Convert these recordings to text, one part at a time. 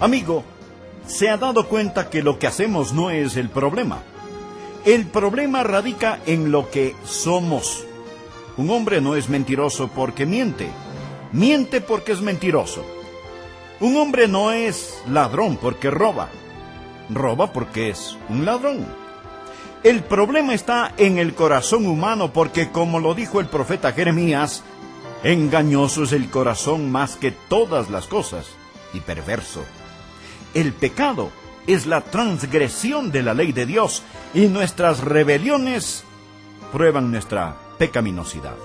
Amigo, ¿se ha dado cuenta que lo que hacemos no es el problema? El problema radica en lo que somos. Un hombre no es mentiroso porque miente. Miente porque es mentiroso. Un hombre no es ladrón porque roba. Roba porque es un ladrón. El problema está en el corazón humano porque, como lo dijo el profeta Jeremías, engañoso es el corazón más que todas las cosas y perverso. El pecado es la transgresión de la ley de Dios y nuestras rebeliones prueban nuestra pecaminosidad.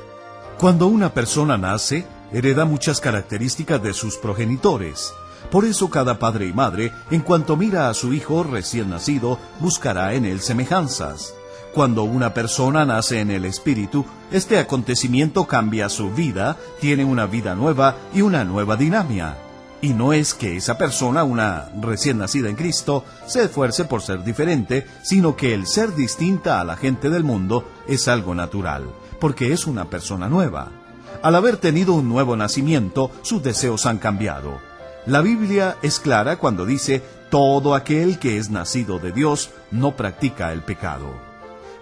Cuando una persona nace, hereda muchas características de sus progenitores. Por eso cada padre y madre, en cuanto mira a su hijo recién nacido, buscará en él semejanzas. Cuando una persona nace en el Espíritu, este acontecimiento cambia su vida, tiene una vida nueva y una nueva dinámica. Y no es que esa persona, una recién nacida en Cristo, se esfuerce por ser diferente, sino que el ser distinta a la gente del mundo es algo natural, porque es una persona nueva. Al haber tenido un nuevo nacimiento, sus deseos han cambiado. La Biblia es clara cuando dice: todo aquel que es nacido de Dios no practica el pecado.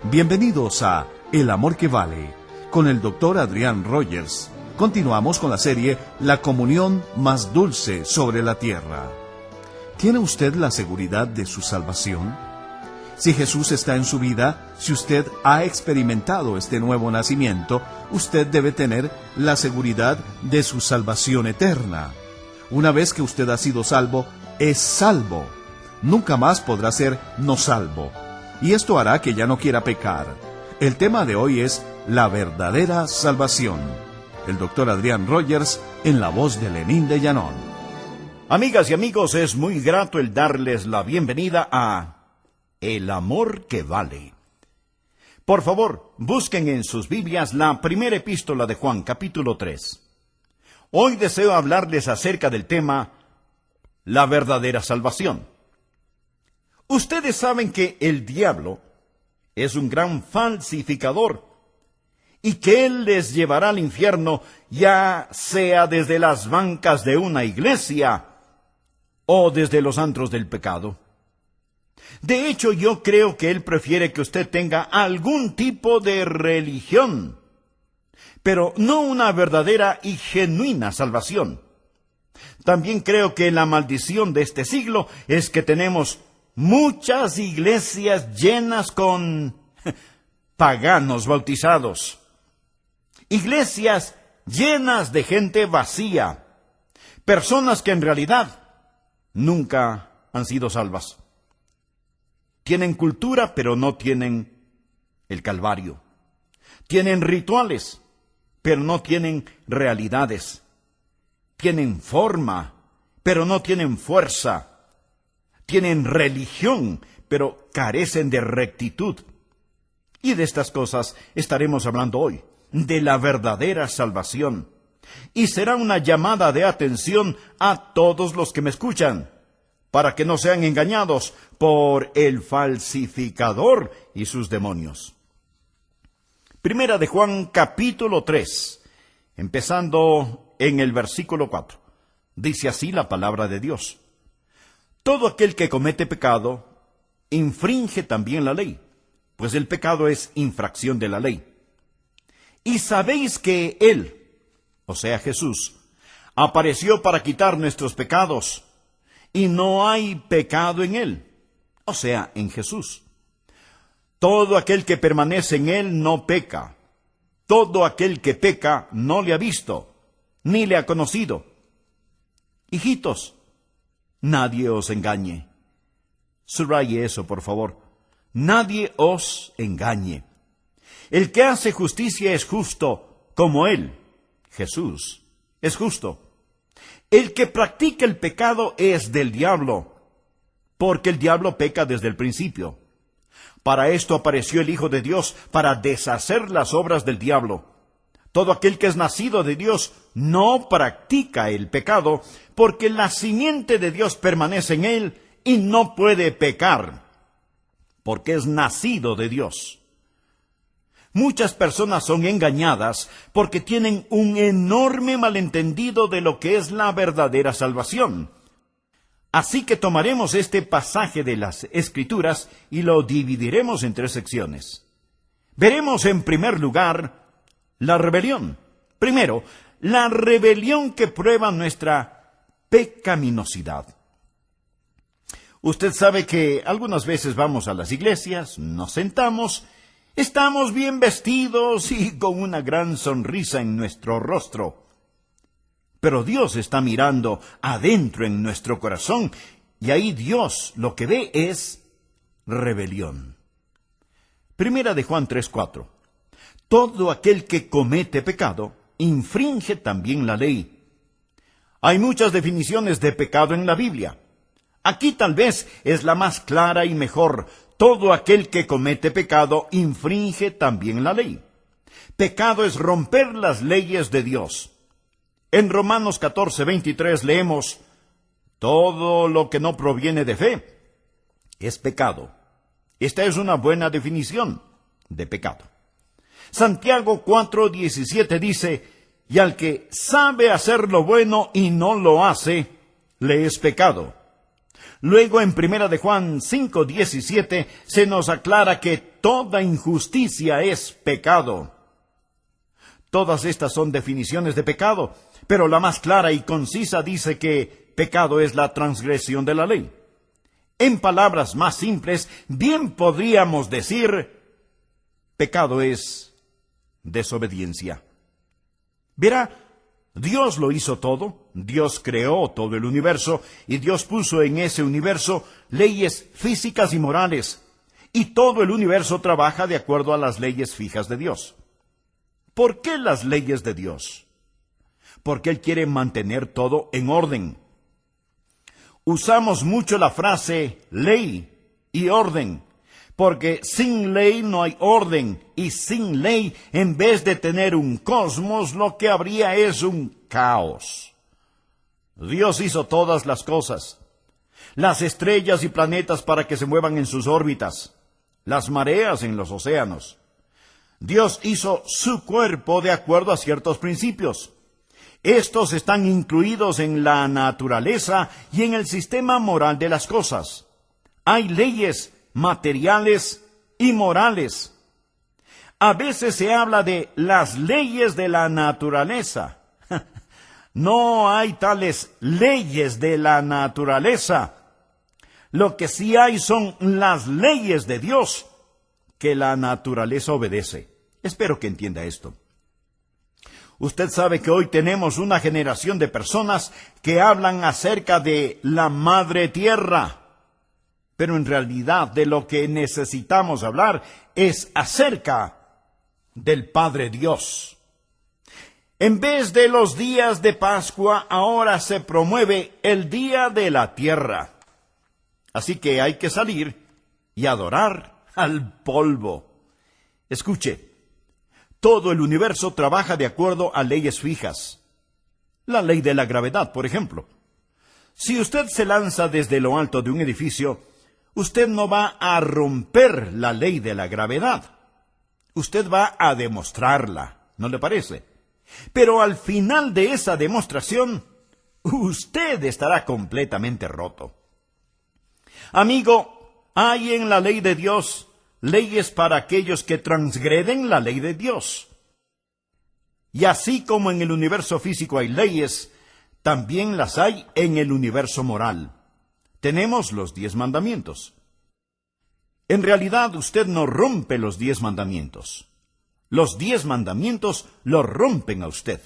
Bienvenidos a El Amor que Vale, con el Dr. Adrián Rogers. Continuamos con la serie La comunión más dulce sobre la tierra. ¿Tiene usted la seguridad de su salvación? Si Jesús está en su vida, si usted ha experimentado este nuevo nacimiento, usted debe tener la seguridad de su salvación eterna. Una vez que usted ha sido salvo, es salvo. Nunca más podrá ser no salvo. Y esto hará que ya no quiera pecar. El tema de hoy es la verdadera salvación. El Dr. Adrián Rogers, en la voz de Lenín de Llanón. Amigas y amigos, es muy grato el darles la bienvenida a El Amor que Vale. Por favor, busquen en sus Biblias la primera epístola de Juan, capítulo 3. Hoy deseo hablarles acerca del tema la verdadera salvación. Ustedes saben que el diablo es un gran falsificador y que él les llevará al infierno, ya sea desde las bancas de una iglesia o desde los antros del pecado. De hecho, yo creo que él prefiere que usted tenga algún tipo de religión, pero no una verdadera y genuina salvación. También creo que la maldición de este siglo es que tenemos muchas iglesias llenas con paganos bautizados. Iglesias llenas de gente vacía. Personas que en realidad nunca han sido salvas. Tienen cultura, pero no tienen el Calvario. Tienen rituales, pero no tienen realidades. Tienen forma, pero no tienen fuerza. Tienen religión, pero carecen de rectitud. Y de estas cosas estaremos hablando hoy, de la verdadera salvación. Y será una llamada de atención a todos los que me escuchan, para que no sean engañados por el falsificador y sus demonios. Primera de Juan, capítulo 3, empezando en el versículo 4. Dice así la palabra de Dios: todo aquel que comete pecado, infringe también la ley, pues el pecado es infracción de la ley. Y sabéis que Él, o sea Jesús, apareció para quitar nuestros pecados, y no hay pecado en Él, o sea, en Jesús. Todo aquel que permanece en Él no peca. Todo aquel que peca no le ha visto, ni le ha conocido. Hijitos, nadie os engañe. Subraye eso, por favor. Nadie os engañe. El que hace justicia es justo, como Él, Jesús, es justo. El que practica el pecado es del diablo, porque el diablo peca desde el principio. Para esto apareció el Hijo de Dios, para deshacer las obras del diablo. Todo aquel que es nacido de Dios no practica el pecado, porque la simiente de Dios permanece en él y no puede pecar, porque es nacido de Dios. Muchas personas son engañadas porque tienen un enorme malentendido de lo que es la verdadera salvación. Así que tomaremos este pasaje de las Escrituras y lo dividiremos en 3 secciones. Veremos en primer lugar la rebelión. Primero, la rebelión que prueba nuestra pecaminosidad. Usted sabe que algunas veces vamos a las iglesias, nos sentamos, estamos bien vestidos y con una gran sonrisa en nuestro rostro. Pero Dios está mirando adentro en nuestro corazón, y ahí Dios lo que ve es rebelión. Primera de Juan 3:4. Todo aquel que comete pecado infringe también la ley. Hay muchas definiciones de pecado en la Biblia. Aquí tal vez es la más clara y mejor. Todo aquel que comete pecado infringe también la ley. Pecado es romper las leyes de Dios. En Romanos 14:23 leemos: todo lo que no proviene de fe es pecado. Esta es una buena definición de pecado. Santiago 4:17 dice: y al que sabe hacer lo bueno y no lo hace, le es pecado. Luego en Primera de Juan 5:17 se nos aclara que toda injusticia es pecado. Todas estas son definiciones de pecado, pero la más clara y concisa dice que pecado es la transgresión de la ley. En palabras más simples, bien podríamos decir, pecado es desobediencia. Verá, Dios lo hizo todo, Dios creó todo el universo, y Dios puso en ese universo leyes físicas y morales, y todo el universo trabaja de acuerdo a las leyes fijas de Dios. ¿Por qué las leyes de Dios? Porque Él quiere mantener todo en orden. Usamos mucho la frase ley y orden, porque sin ley no hay orden, y sin ley, en vez de tener un cosmos, lo que habría es un caos. Dios hizo todas las cosas, las estrellas y planetas para que se muevan en sus órbitas, las mareas en los océanos. Dios hizo su cuerpo de acuerdo a ciertos principios. Estos están incluidos en la naturaleza y en el sistema moral de las cosas. Hay leyes materiales y morales. A veces se habla de las leyes de la naturaleza. No hay tales leyes de la naturaleza. Lo que sí hay son las leyes de Dios que la naturaleza obedece. Espero que entienda esto. Usted sabe que hoy tenemos una generación de personas que hablan acerca de la Madre Tierra, pero en realidad de lo que necesitamos hablar es acerca del Padre Dios. En vez de los días de Pascua, ahora se promueve el Día de la Tierra. Así que hay que salir y adorar al polvo. Escuche, todo el universo trabaja de acuerdo a leyes fijas. La ley de la gravedad, por ejemplo. Si usted se lanza desde lo alto de un edificio, usted no va a romper la ley de la gravedad. Usted va a demostrarla, ¿no le parece? Pero al final de esa demostración, usted estará completamente roto. Amigo, hay en la ley de Dios leyes para aquellos que transgreden la ley de Dios. Y así como en el universo físico hay leyes, también las hay en el universo moral. Tenemos los 10 mandamientos. En realidad usted no rompe los 10 mandamientos. Los 10 mandamientos lo rompen a usted.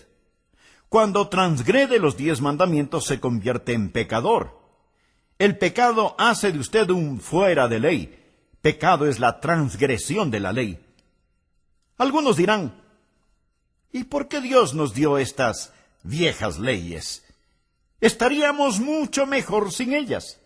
Cuando transgrede los 10 mandamientos se convierte en pecador. El pecado hace de usted un fuera de ley. Pecado es la transgresión de la ley. Algunos dirán, ¿y por qué Dios nos dio estas viejas leyes? Estaríamos mucho mejor sin ellas.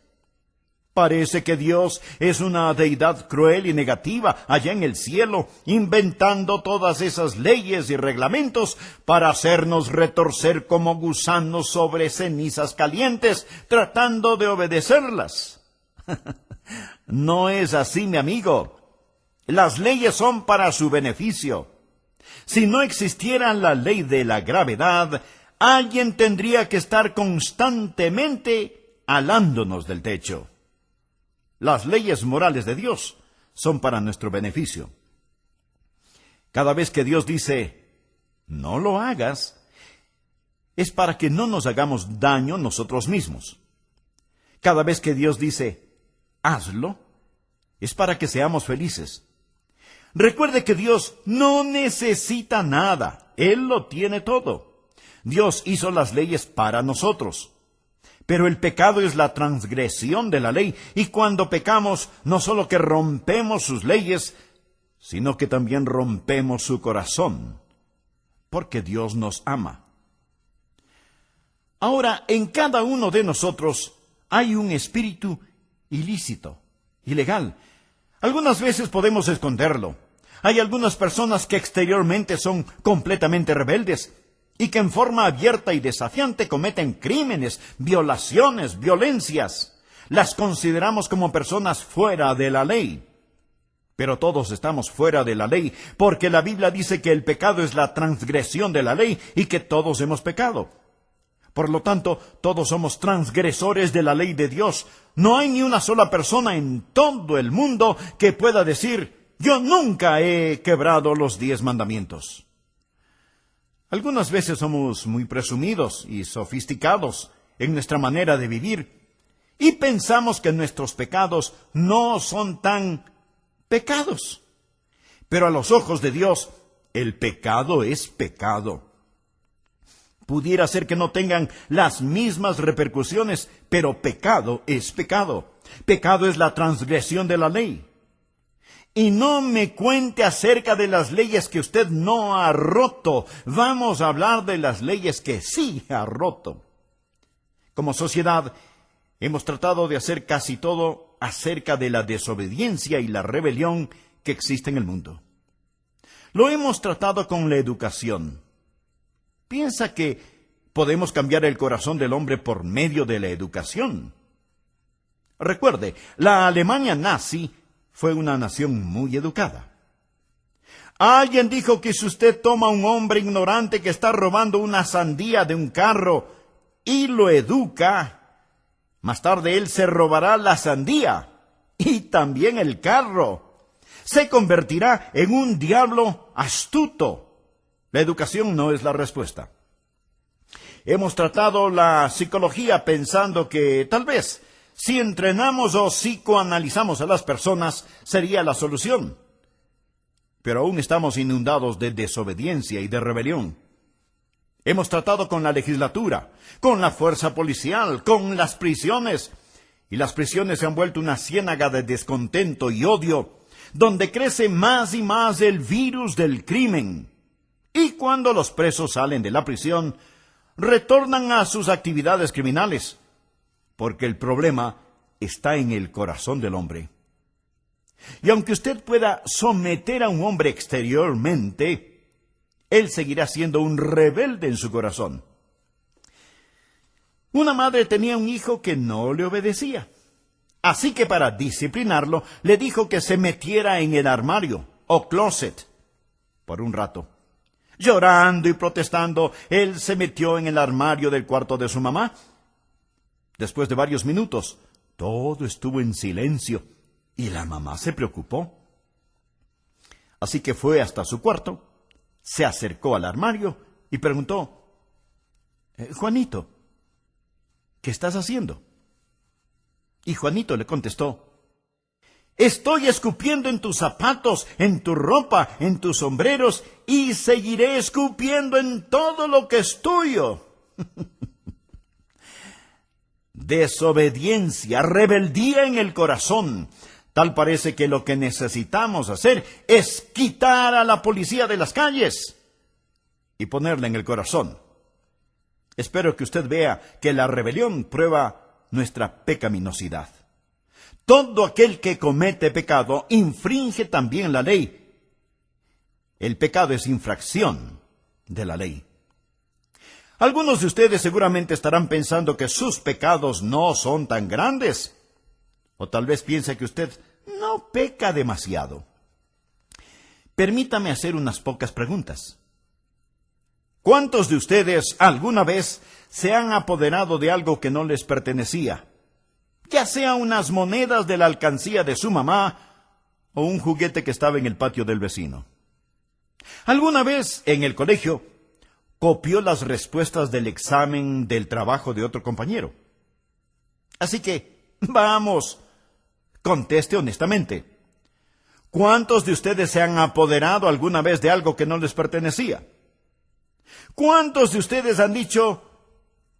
Parece que Dios es una deidad cruel y negativa allá en el cielo, inventando todas esas leyes y reglamentos para hacernos retorcer como gusanos sobre cenizas calientes, tratando de obedecerlas. No es así, mi amigo. Las leyes son para su beneficio. Si no existiera la ley de la gravedad, alguien tendría que estar constantemente alándonos del techo. Las leyes morales de Dios son para nuestro beneficio. Cada vez que Dios dice, no lo hagas, es para que no nos hagamos daño nosotros mismos. Cada vez que Dios dice, hazlo, es para que seamos felices. Recuerde que Dios no necesita nada. Él lo tiene todo. Dios hizo las leyes para nosotros. Pero el pecado es la transgresión de la ley, y cuando pecamos, no solo que rompemos sus leyes, sino que también rompemos su corazón, porque Dios nos ama. Ahora, en cada uno de nosotros hay un espíritu ilícito, ilegal. Algunas veces podemos esconderlo. Hay algunas personas que exteriormente son completamente rebeldes y que en forma abierta y desafiante cometen crímenes, violaciones, violencias. Las consideramos como personas fuera de la ley. Pero todos estamos fuera de la ley, porque la Biblia dice que el pecado es la transgresión de la ley y que todos hemos pecado. Por lo tanto, todos somos transgresores de la ley de Dios. No hay ni una sola persona en todo el mundo que pueda decir, yo nunca he quebrado los 10 mandamientos. Algunas veces somos muy presumidos y sofisticados en nuestra manera de vivir y pensamos que nuestros pecados no son tan pecados. Pero a los ojos de Dios, el pecado es pecado. Pudiera ser que no tengan las mismas repercusiones, pero pecado es pecado. Pecado es la transgresión de la ley. Y no me cuente acerca de las leyes que usted no ha roto. Vamos a hablar de las leyes que sí ha roto. Como sociedad, hemos tratado de hacer casi todo acerca de la desobediencia y la rebelión que existe en el mundo. Lo hemos tratado con la educación. ¿Piensa que podemos cambiar el corazón del hombre por medio de la educación? Recuerde, la Alemania nazi fue una nación muy educada. Alguien dijo que si usted toma a un hombre ignorante que está robando una sandía de un carro y lo educa, más tarde él se robará la sandía y también el carro. Se convertirá en un diablo astuto. La educación no es la respuesta. Hemos tratado la psicología pensando que tal vez si entrenamos o psicoanalizamos a las personas sería la solución. Pero aún estamos inundados de desobediencia y de rebelión. Hemos tratado con la legislatura, con la fuerza policial, con las prisiones. Y las prisiones se han vuelto una ciénaga de descontento y odio, donde crece más y más el virus del crimen. Y cuando los presos salen de la prisión, retornan a sus actividades criminales, porque el problema está en el corazón del hombre. Y aunque usted pueda someter a un hombre exteriormente, él seguirá siendo un rebelde en su corazón. Una madre tenía un hijo que no le obedecía. Así que para disciplinarlo, le dijo que se metiera en el armario o closet por un rato. Llorando y protestando, él se metió en el armario del cuarto de su mamá. Después de varios minutos, todo estuvo en silencio y la mamá se preocupó. Así que fue hasta su cuarto, se acercó al armario y preguntó, Juanito, ¿qué estás haciendo? Y Juanito le contestó, estoy escupiendo en tus zapatos, en tu ropa, en tus sombreros, y seguiré escupiendo en todo lo que es tuyo. Desobediencia, rebeldía en el corazón. Tal parece que lo que necesitamos hacer es quitar a la policía de las calles y ponerla en el corazón. Espero que usted vea que la rebelión prueba nuestra pecaminosidad. Todo aquel que comete pecado infringe también la ley. El pecado es infracción de la ley. Algunos de ustedes seguramente estarán pensando que sus pecados no son tan grandes. O tal vez piense que usted no peca demasiado. Permítame hacer unas pocas preguntas. ¿Cuántos de ustedes alguna vez se han apoderado de algo que no les pertenecía ya sea unas monedas de la alcancía de su mamá o un juguete que estaba en el patio del vecino. Alguna vez en el colegio copió las respuestas del examen del trabajo de otro compañero. Así que, vamos, conteste honestamente. ¿Cuántos de ustedes se han apoderado alguna vez de algo que no les pertenecía? ¿Cuántos de ustedes han dicho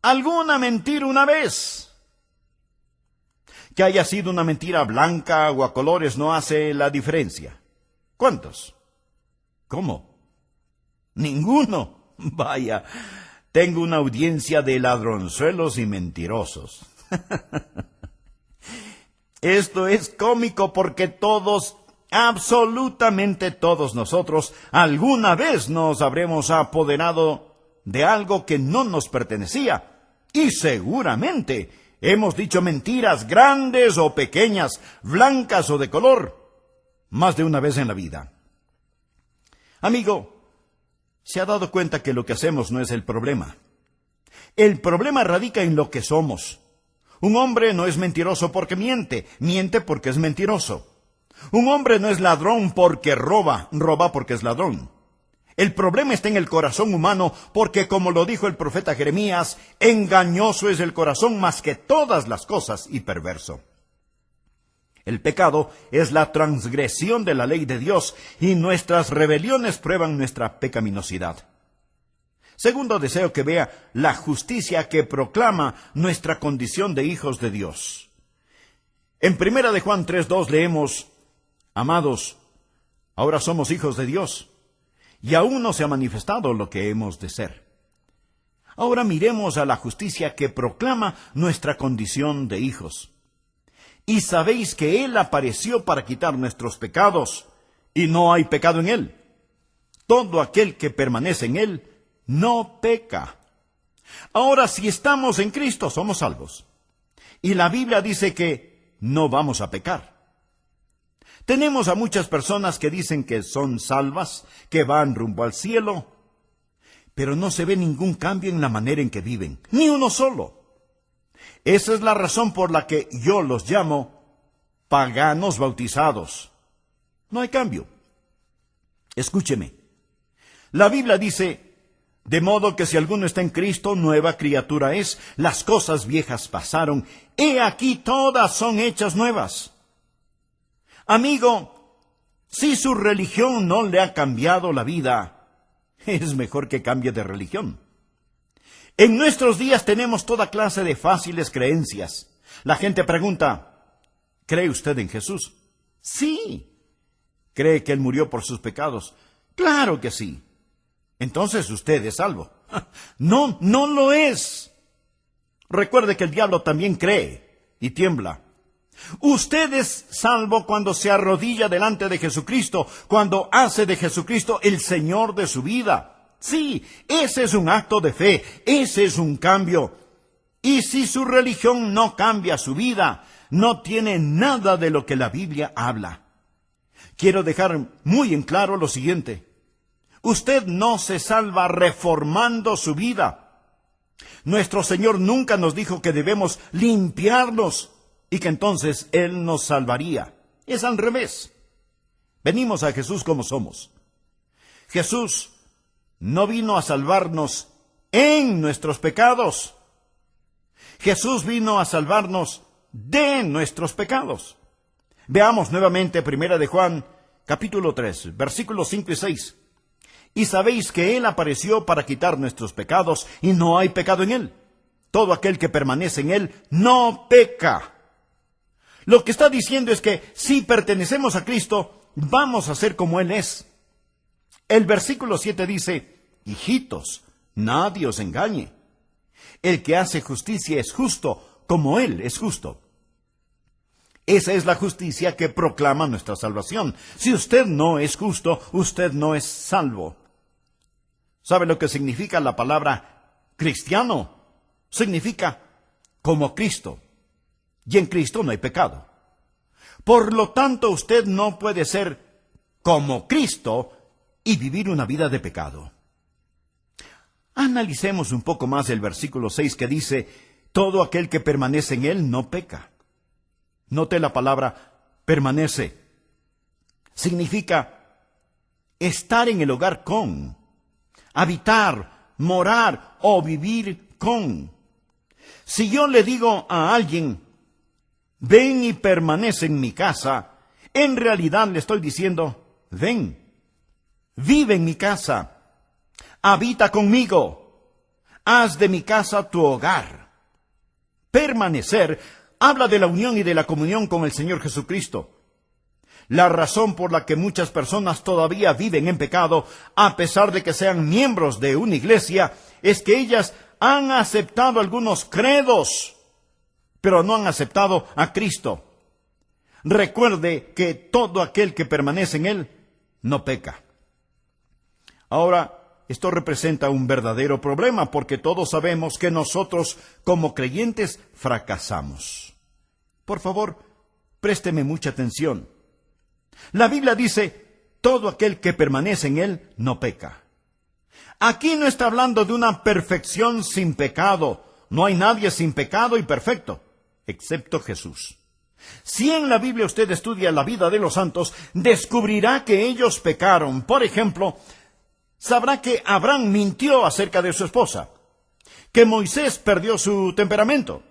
alguna mentira una vez? Que haya sido una mentira blanca o a colores no hace la diferencia. ¿Cuántos? ¿Cómo? Ninguno. Vaya, tengo una audiencia de ladronzuelos y mentirosos. Esto es cómico porque todos, absolutamente todos nosotros, alguna vez nos habremos apoderado de algo que no nos pertenecía. Y seguramente hemos dicho mentiras grandes o pequeñas, blancas o de color, más de una vez en la vida. Amigo, ¿se ha dado cuenta que lo que hacemos no es el problema? El problema radica en lo que somos. Un hombre no es mentiroso porque miente, miente porque es mentiroso. Un hombre no es ladrón porque roba, roba porque es ladrón. El problema está en el corazón humano porque, como lo dijo el profeta Jeremías, engañoso es el corazón más que todas las cosas y perverso. El pecado es la transgresión de la ley de Dios y nuestras rebeliones prueban nuestra pecaminosidad. Segundo, deseo que vea la justicia que proclama nuestra condición de hijos de Dios. En 1 de Juan 3:2 leemos: Amados, ahora somos hijos de Dios, y aún no se ha manifestado lo que hemos de ser. Ahora miremos a la justicia que proclama nuestra condición de hijos. Y sabéis que Él apareció para quitar nuestros pecados, y no hay pecado en Él. Todo aquel que permanece en Él no peca. Ahora, si estamos en Cristo, somos salvos. Y la Biblia dice que no vamos a pecar. Tenemos a muchas personas que dicen que son salvas, que van rumbo al cielo, pero no se ve ningún cambio en la manera en que viven, ni uno solo. Esa es la razón por la que yo los llamo paganos bautizados. No hay cambio. Escúcheme. La Biblia dice: de modo que si alguno está en Cristo, nueva criatura es. Las cosas viejas pasaron. He aquí todas son hechas nuevas. Amigo, si su religión no le ha cambiado la vida, es mejor que cambie de religión. En nuestros días tenemos toda clase de fáciles creencias. La gente pregunta: ¿cree usted en Jesús? Sí. ¿Cree que Él murió por sus pecados? Claro que sí. Entonces usted es salvo. No, no lo es. Recuerde que el diablo también cree y tiembla. Usted es salvo cuando se arrodilla delante de Jesucristo, cuando hace de Jesucristo el Señor de su vida. Sí, ese es un acto de fe, ese es un cambio. Y si su religión no cambia su vida, no tiene nada de lo que la Biblia habla. Quiero dejar muy en claro lo siguiente: usted no se salva reformando su vida. Nuestro Señor nunca nos dijo que debemos limpiarnos y que entonces Él nos salvaría. Es al revés. Venimos a Jesús como somos. Jesús no vino a salvarnos en nuestros pecados. Jesús vino a salvarnos de nuestros pecados. Veamos nuevamente 1 de Juan, capítulo 3, versículos 5 y 6. Y sabéis que Él apareció para quitar nuestros pecados, y no hay pecado en Él. Todo aquel que permanece en Él no peca. Lo que está diciendo es que si pertenecemos a Cristo, vamos a ser como Él es. El versículo 7 dice: hijitos, nadie os engañe. El que hace justicia es justo, como Él es justo. Esa es la justicia que proclama nuestra salvación. Si usted no es justo, usted no es salvo. ¿Sabe lo que significa la palabra cristiano? Significa como Cristo. Y en Cristo no hay pecado. Por lo tanto, usted no puede ser como Cristo y vivir una vida de pecado. Analicemos un poco más el versículo 6 que dice: todo aquel que permanece en Él no peca. Note la palabra permanece. Significa estar en el hogar con, habitar, morar o vivir con. Si yo le digo a alguien, ven y permanece en mi casa, en realidad le estoy diciendo, ven, vive en mi casa, habita conmigo, haz de mi casa tu hogar. Permanecer habla de la unión y de la comunión con el Señor Jesucristo. La razón por la que muchas personas todavía viven en pecado, a pesar de que sean miembros de una iglesia, es que ellas han aceptado algunos credos, pero no han aceptado a Cristo. Recuerde que todo aquel que permanece en Él no peca. Ahora, esto representa un verdadero problema, porque todos sabemos que nosotros, como creyentes, fracasamos. Por favor, présteme mucha atención. La Biblia dice, todo aquel que permanece en Él no peca. Aquí no está hablando de una perfección sin pecado. No hay nadie sin pecado y perfecto, excepto Jesús. Si en la Biblia usted estudia la vida de los santos, descubrirá que ellos pecaron. Por ejemplo, sabrá que Abraham mintió acerca de su esposa, que Moisés perdió su temperamento,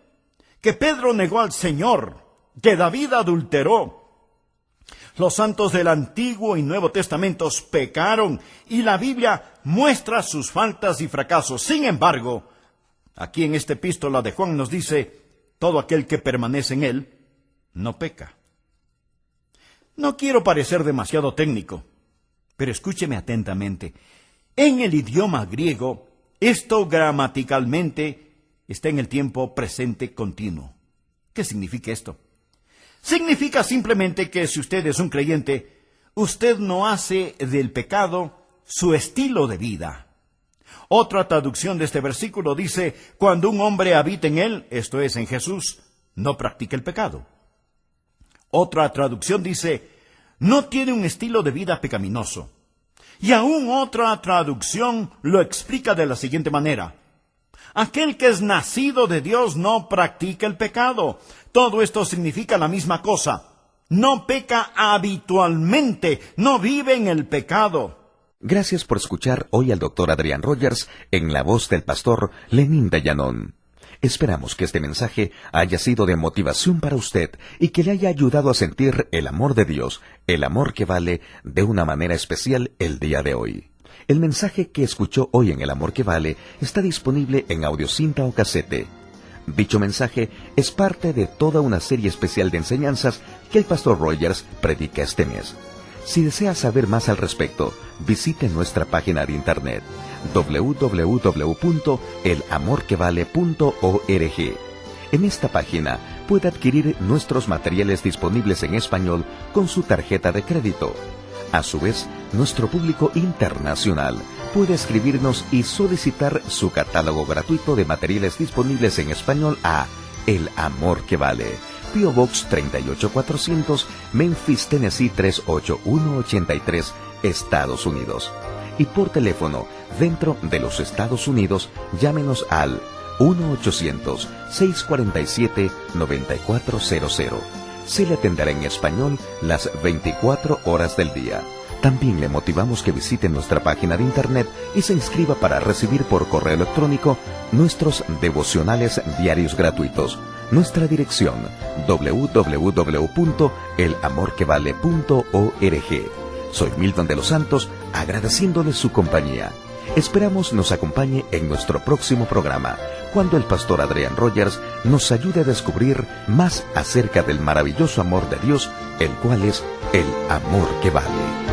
que Pedro negó al Señor, que David adulteró. Los santos del Antiguo y Nuevo Testamentos pecaron y la Biblia muestra sus faltas y fracasos. Sin embargo, aquí en esta epístola de Juan nos dice, todo aquel que permanece en Él no peca. No quiero parecer demasiado técnico, pero escúcheme atentamente. En el idioma griego, esto gramaticalmente está en el tiempo presente continuo. ¿Qué significa esto? Significa simplemente que si usted es un creyente, usted no hace del pecado su estilo de vida. Otra traducción de este versículo dice, cuando un hombre habita en Él, esto es, en Jesús, no practica el pecado. Otra traducción dice, no tiene un estilo de vida pecaminoso. Y aún otra traducción lo explica de la siguiente manera. Aquel que es nacido de Dios no practica el pecado. Todo esto significa la misma cosa. No peca habitualmente, no vive en el pecado. Gracias por escuchar hoy al Dr. Adrián Rogers en la voz del pastor Lenín Dayanón. Esperamos que este mensaje haya sido de motivación para usted y que le haya ayudado a sentir el amor de Dios, el amor que vale, de una manera especial el día de hoy. El mensaje que escuchó hoy en El Amor que Vale está disponible en audiocinta o casete. Dicho mensaje es parte de toda una serie especial de enseñanzas que el pastor Rogers predica este mes. Si desea saber más al respecto, visite nuestra página de internet www.elamorquevale.org. En esta página puede adquirir nuestros materiales disponibles en español con su tarjeta de crédito. A su vez, nuestro público internacional puede escribirnos y solicitar su catálogo gratuito de materiales disponibles en español a El Amor que Vale, P.O. Box 38400, Memphis, Tennessee 38183, Estados Unidos. Y por teléfono, dentro de los Estados Unidos, llámenos al 1-800-647-9400. Se le atenderá en español las 24 horas del día. También le motivamos que visite nuestra página de internet y se inscriba para recibir por correo electrónico nuestros devocionales diarios gratuitos. Nuestra dirección www.elamorquevale.org. Soy Milton de los Santos, agradeciéndole su compañía. Esperamos nos acompañe en nuestro próximo programa, cuando el pastor Adrián Rogers nos ayude a descubrir más acerca del maravilloso amor de Dios, el cual es el amor que vale.